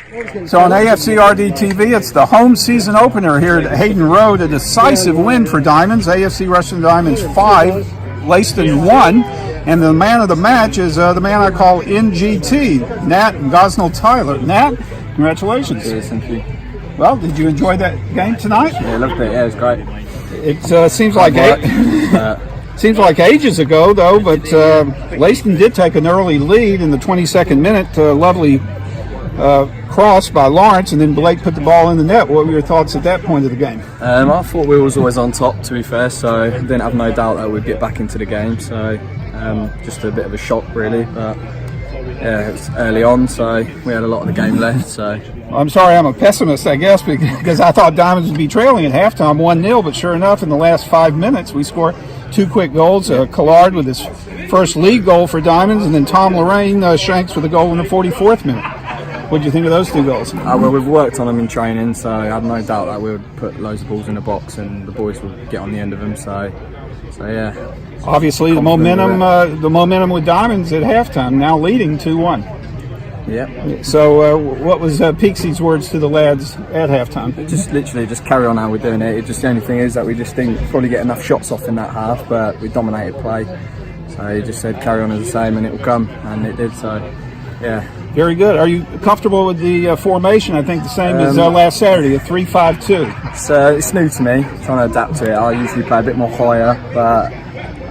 So on AFCRDTV, it's the home season opener here at Hayden Road. A decisive win for Diamonds. AFC Rushden Diamonds 5, Leiston 1. And the man of the match is the man I call NGT, Nat Gosnell Tyler. Nat, congratulations. Yes, thank you. Well, did you enjoy that game tonight? Yeah, I loved it. Yeah, it was great. It seems like seems like ages ago, though, but Leiston did take an early lead in the 22nd minute. Lovely cross by Lawrence, and then Blake put the ball in the net. What were your thoughts at that point of the game? I thought we was always on top, to be fair, so I didn't have no doubt that we'd get back into the game. So just a bit of a shock, really, but yeah, it was early on, so we had a lot of the game left. So I'm sorry, I'm a pessimist, I guess, because I thought Diamonds would be trailing at halftime 1-0, but sure enough, in the last 5 minutes, we scored 2 quick goals. Collard with his first league goal for Diamonds, and then Tom Lorraine Shanks with a goal in the 44th minute. What did you think of those 2 goals? Well, we've worked on them in training, so I had no doubt that we would put loads of balls in the box and the boys would get on the end of them. So yeah. Obviously, the momentum with Diamonds at halftime, now leading 2-1. Yeah. So, what was Peaksy's words to the lads at halftime? Just literally, just carry on how we're doing it. The only thing is that we just didn't probably get enough shots off in that half, but we dominated play. So he just said, carry on as the same, and it will come, and it did. So, yeah. Very good. Are you comfortable with the formation? I think the same as last Saturday, a 3-5-2. It's new to me, trying to adapt to it. I usually play a bit more higher, but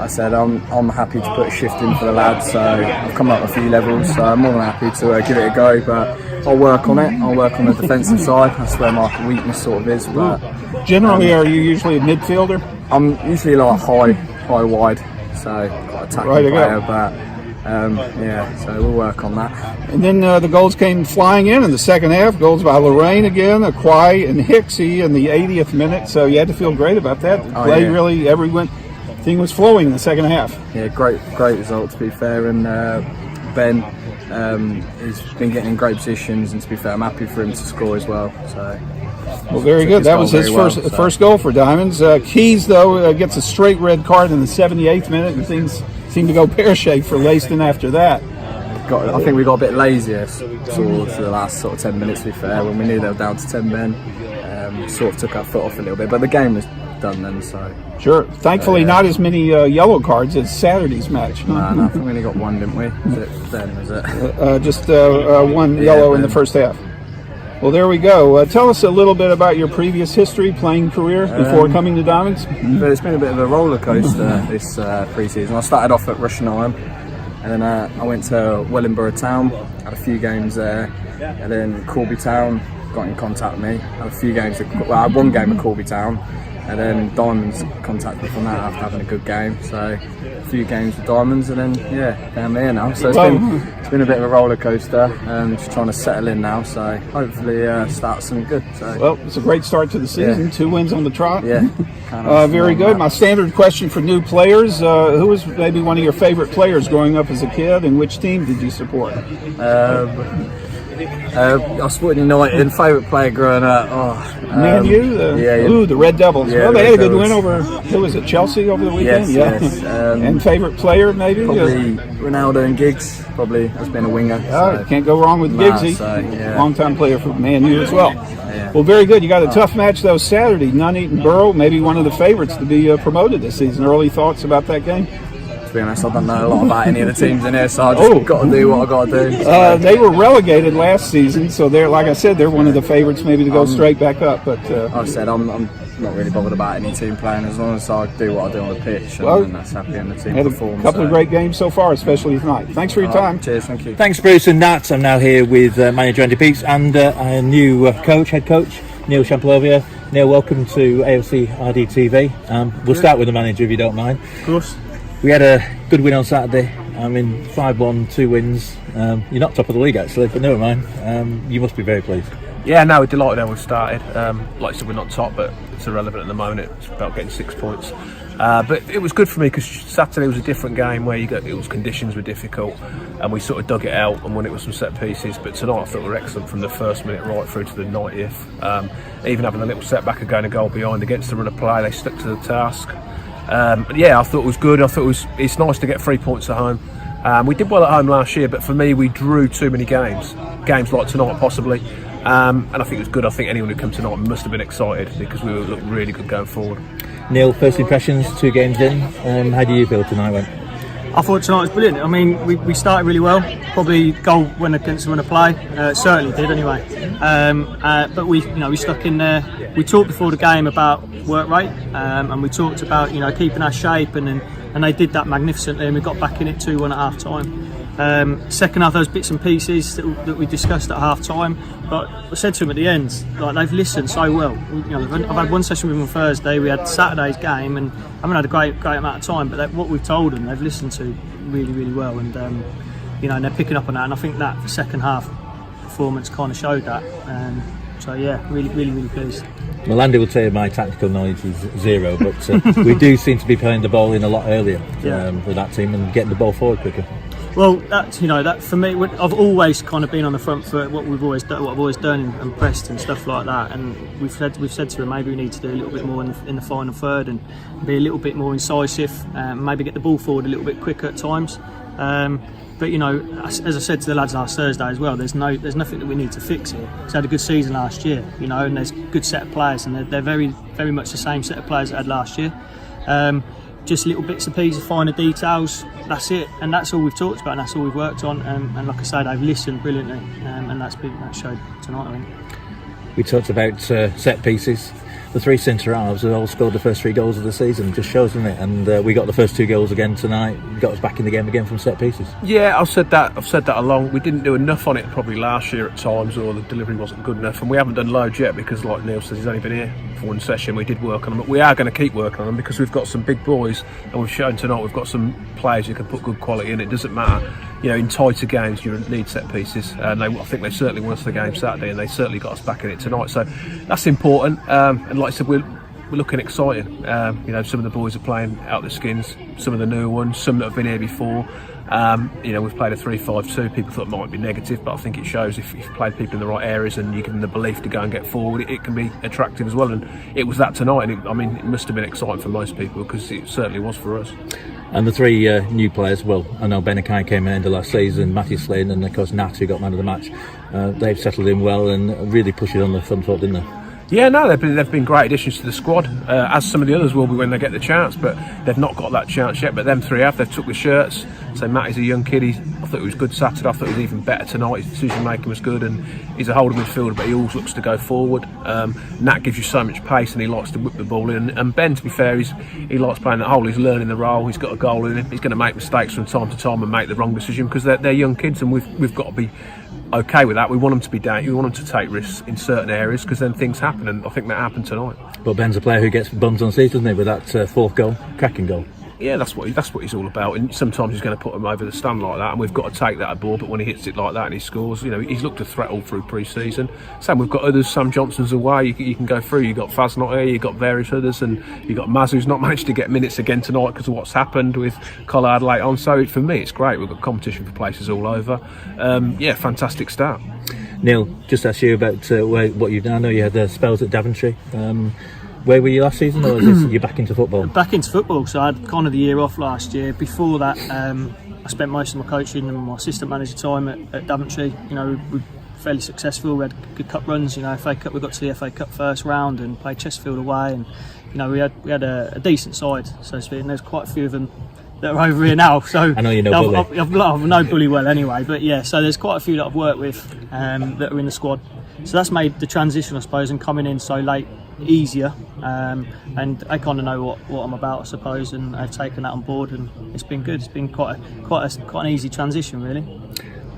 I said I'm happy to put a shift in for the lads. So I've come up a few levels, so I'm more than happy to give it a go. But I'll work on it. I'll work on the defensive side. That's where my weakness sort of is. But generally, are you usually a midfielder? I'm usually like high wide, so quite attacking player. But yeah, so we'll work on that. And then the goals came flying in the second half. Goals by Lorraine again, Acquaye and Hicksy in the 80th minute. So you had to feel great about that. The play really, everything was flowing in the second half. Yeah, great result, to be fair. And Ben, he's been getting in great positions, and to be fair, I'm happy for him to score as well. So. Well, very good. That was his first goal for Diamonds. Keys, though, gets a straight red card in the 78th minute, and things seem to go pear-shaped for Leiston after that. I think we got a bit lazier towards the last sort of 10 minutes, to be fair, when we knew they were down to 10 men. Sort of took our foot off a little bit, but the game was done then, so. Sure. Thankfully, not as many yellow cards as Saturday's match. No, I think we only got one, didn't we? Was it? Just one yellow in the first half. Well, there we go. Tell us a little bit about your previous history, playing career, before coming to Diamonds. But it's been a bit of a roller coaster this pre-season. I started off at Rushden, and then I went to Wellingborough Town, had a few games there, and then Corby Town got in contact with me. I had one game at Corby Town, and then Diamonds contacted me from that after having a good game. So a few games with Diamonds, and then down there now. So it's been a bit of a roller coaster. Just trying to settle in now. So hopefully start something good. So. Well, it's a great start to the season. Yeah. 2 wins on the trot. Yeah. Very good. My standard question for new players: who was maybe one of your favorite players growing up as a kid, and which team did you support? I supported United. Favourite player growing up? Man, the Red Devils. Yeah, well, they had a good win over, who was it, Chelsea over the weekend? Yes. And favourite player, maybe? Probably Ronaldo and Giggs, probably, has been a winger. So. Can't go wrong with Giggsy. Long-time player for Man U as well. Yeah. Well, very good. You got a tough match, though, Saturday. Nuneaton Borough, maybe one of the favourites to be promoted this season. Early thoughts about that game? To be honest, I don't know a lot about any of the teams in here, so I just got to do what I got to do. So. They were relegated last season, so they're, like I said, they're one of the favourites maybe to go straight back up. But I said I'm not really bothered about any team playing as long as I do what I do on the pitch, and that's happy and the team performs. A couple of great games so far, especially tonight. Thanks for your time. Cheers, thank you. Thanks, Bruce and Nat. I'm now here with manager Andy Peaks and a new head coach, Neil Champlovia. Neil, welcome to AFCRDTV. We'll start with the manager if you don't mind. Of course. We had a good win on Saturday. 5-1, 2 wins. You're not top of the league actually, but never mind. You must be very pleased. Yeah, no, we're delighted how we've started. Like I said, we're not top, but it's irrelevant at the moment. It's about getting 6 points. But it was good for me because Saturday was a different game where conditions were difficult, and we sort of dug it out and won it with some set pieces. But tonight I thought we were excellent from the first minute right through to the 90th. Even having a little setback of going a goal behind against the run of play, they stuck to the task. I thought it was good. I thought it's nice to get 3 points at home. We did well at home last year, but for me, we drew too many games like tonight possibly. and I think it was good. I think anyone who came tonight must have been excited because we looked really good going forward. Neil, first impressions, 2 games in. How do you feel tonight went? I thought tonight was brilliant. I mean, we started really well. Probably goal when against the winner play. Certainly did anyway. But we stuck in there. We talked before the game about work rate, and we talked about keeping our shape, and they did that magnificently. And we got back in it 2-1 at half time. Second half, those bits and pieces that we discussed at half time. But I said to them at the end, like, they've listened so well. I've had one session with them on Thursday. We had Saturday's game, and I haven't had a great amount of time. But what we've told them, they've listened to really, really well, and and they're picking up on that. And I think that the second half performance kind of showed that. So yeah, really, really, really pleased. Well, Andy will tell you my tactical knowledge is zero, but we do seem to be playing the ball in a lot earlier with that team and getting the ball forward quicker. Well, that's that for me. I've always kind of been on the front foot. What I've always done and pressed and stuff like that. And we've said to him, maybe we need to do a little bit more in the final third and be a little bit more incisive. Maybe get the ball forward a little bit quicker at times. But as I said to the lads last Thursday as well, there's nothing that we need to fix here. We had a good season last year, and there's a good set of players, and they're very, very much the same set of players that had last year. Just little bits and pieces, finer details. That's it, and that's all we've talked about, and that's all we've worked on. And like I said, they've listened brilliantly, and that showed tonight, I think. We talked about set pieces. The 3 centre halves have all scored the first 3 goals of the season. Just shows, doesn't it? And we got the first 2 goals again tonight. Got us back in the game again from set pieces. Yeah, I've said that along. We didn't do enough on it probably last year at times, or the delivery wasn't good enough. And we haven't done loads yet because, like Neil says, he's only been here for 1 session. We did work on them, but we are going to keep working on them because we've got some big boys, and we've shown tonight we've got some players who can put good quality in. It doesn't matter. In tighter games you need set pieces, and I think they certainly won us the game Saturday, and they certainly got us back in it tonight. So that's important. And like I said, we're looking exciting. Some of the boys are playing out their skins, some of the new ones, some that have been here before. We've played a 3-5-2. People thought it might be negative, but I think it shows if you've played people in the right areas and you give them the belief to go and get forward, it can be attractive as well. And it was that tonight, and it must have been exciting for most people because it certainly was for us. And the 3 new players, well, I know Acquaye came in the last season, Matthew Slane, and of course Nat, who got man of the match. They've settled in well and really pushed it on the front foot, didn't they? Yeah, no, they've been great additions to the squad, as some of the others will be when they get the chance, but they've not got that chance yet. But them 3 have. They've took the shirts. So Matt is a young kid. I thought he was good Saturday. I thought he was even better tonight. His decision making was good, and he's a holding midfielder, but he always looks to go forward. Nat gives you so much pace, and he likes to whip the ball in. And Ben, to be fair, he likes playing that hole. He's learning the role. He's got a goal in him. He's going to make mistakes from time to time and make the wrong decision because they're young kids, and we've got to be okay with that. We want them to be down. We want them to take risks in certain areas because then things happen, and I think that happened tonight. But Ben's a player who gets bums on seats, doesn't he, with that 4th goal, cracking goal. Yeah, that's what he's all about. And sometimes he's going to put him over the stand like that, and we've got to take that aboard. But when he hits it like that and he scores, he's looked a threat all through pre-season. Same, we've got others. Sam Johnson's away. You can go through. You've got Faz not here. You've got various others, and you've got Maz, who's not managed to get minutes again tonight because of what's happened with Collard late on. So for me, it's great. We've got competition for places all over. Fantastic start. Neil, just ask you about what you've done. I know you had spells at Daventry. Where were you last season, or is this you're back into football? Back into football, so I had kind of the year off last year. Before that, I spent most of my coaching and my assistant manager time at Daventry. We were fairly successful. We had good cup runs. FA Cup. We got to the FA Cup first round and played Chesterfield away, and we had a decent side, so to speak. And there's quite a few of them that are over here now. So I know you know Bully. I've known Bully well anyway, but yeah. So there's quite a few that I've worked with that are in the squad. So that's made the transition, I suppose, and coming in so late easier, and I kind of know what I'm about, I suppose, and I've taken that on board, and it's been good. It's been quite an easy transition, really.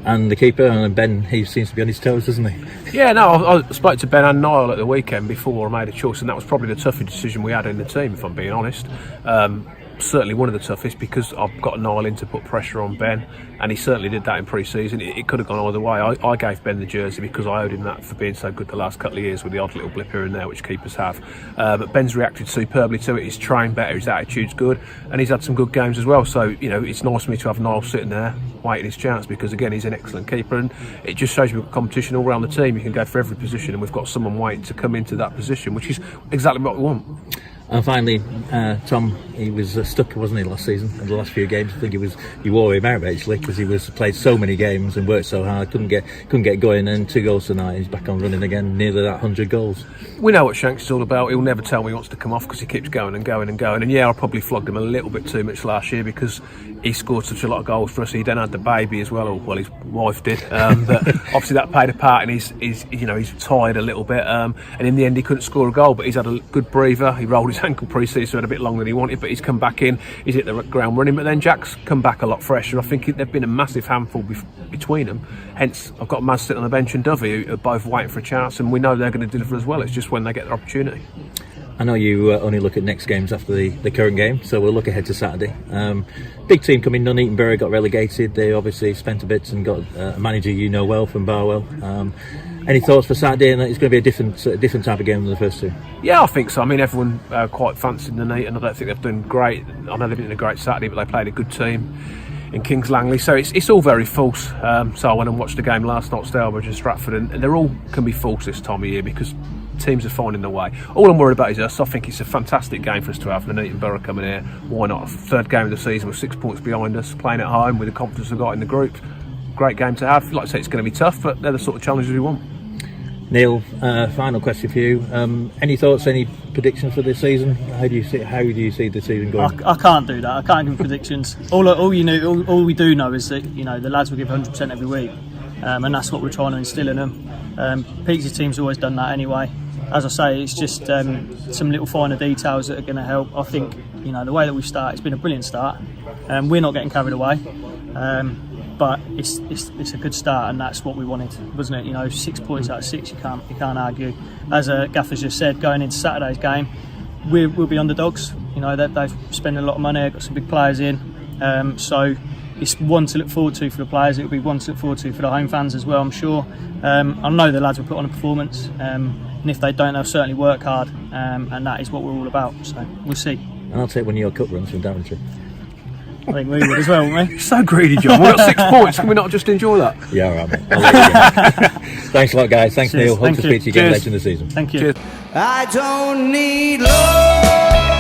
And the keeper, and Ben, he seems to be on his toes, doesn't he? Yeah, no, I spoke to Ben and Niall at the weekend before I made a choice, and that was probably the toughest decision we had in the team, if I'm being honest. Certainly one of the toughest because I've got Niall in to put pressure on Ben, and he certainly did that in pre-season. It could have gone either way. I gave Ben the jersey because I owed him that for being so good the last couple of years with the odd little blip here and there which keepers have. But Ben's reacted superbly to it. He's trained better, his attitude's good, and he's had some good games as well. So it's nice for me to have Niall sitting there waiting his chance because again he's an excellent keeper, and it just shows we've got competition all around the team. You can go for every position, and we've got someone waiting to come into that position, which is exactly what we want. And finally, Tom, he was stuck, wasn't he, last season? In the last few games, I think he wore him out actually, because he played so many games and worked so hard, couldn't get going. And 2 goals tonight, he's back on running again, nearly that 100 goals. We know what Shanks is all about. He'll never tell me he wants to come off because he keeps going and going and going. And yeah, I probably flogged him a little bit too much last year because he scored such a lot of goals for us. He then had the baby as well, or well, his wife did. But obviously that played a part, and he's tired a little bit. And in the end, he couldn't score a goal. But he's had a good breather. He rolled his ankle pre-season, so had a bit longer than he wanted. But he's come back in. He's hit the ground running. But then Jack's come back a lot fresher. I think they've been a massive handful between them. Hence, I've got Maz sitting on the bench and Dovey, who are both waiting for a chance, and we know they're going to deliver as well. It's just when they get their opportunity. I know you only look at next games after the current game, so we'll look ahead to Saturday. Big team coming. Nuneaton Borough got relegated. They obviously spent a bit and got a manager you know well from Barwell. Any thoughts for Saturday? And it's going to be a different type of game than the first two. Yeah, I think so. I mean, everyone quite fancied Nuneaton. I don't think they've done great. I know they've been a great Saturday, but they played a good team in Kings Langley, so it's all very false. So I went and watched the game last night, Stalbridge and Stratford, and they're all can be false this time of year because teams are finding their way. All I'm worried about is us. I think it's a fantastic game for us to have. Nuneaton Borough coming here, why not? Third game of the season with 6 points behind us, playing at home with the confidence we've got in the group. Great game to have. Like I say, it's going to be tough, but they're the sort of challenges we want. Neil, final question for you. Any thoughts, any predictions for this season? How do you see the season going? I can't do that. I can't give predictions. All we do know is that the lads will give 100% every week, and that's what we're trying to instill in them. Pete's team's always done that anyway. As I say, it's just some little finer details that are going to help. I think the way that we've started, it's been a brilliant start. We're not getting carried away. But it's a good start, and that's what we wanted, wasn't it? 6 points out of 6, you can't argue. As Gaffer's just said, going into Saturday's game, we'll be underdogs. They've spent a lot of money, got some big players in, so it's one to look forward to for the players. It'll be one to look forward to for the home fans as well, I'm sure. I know the lads will put on a performance, and if they don't, they'll certainly work hard, and that is what we're all about. So we'll see. And I'll take one of your cup runs from Daventry. I think we would as well, wouldn't we? So greedy, John. We've got 6 points. Can we not just enjoy that? Yeah, all right, mate. I'll let you go. Thanks a lot, guys. Thanks, Cheers. Neil. Hope Thank to you. speak to you again Cheers. later in the season. Thank you. Cheers. I don't need love.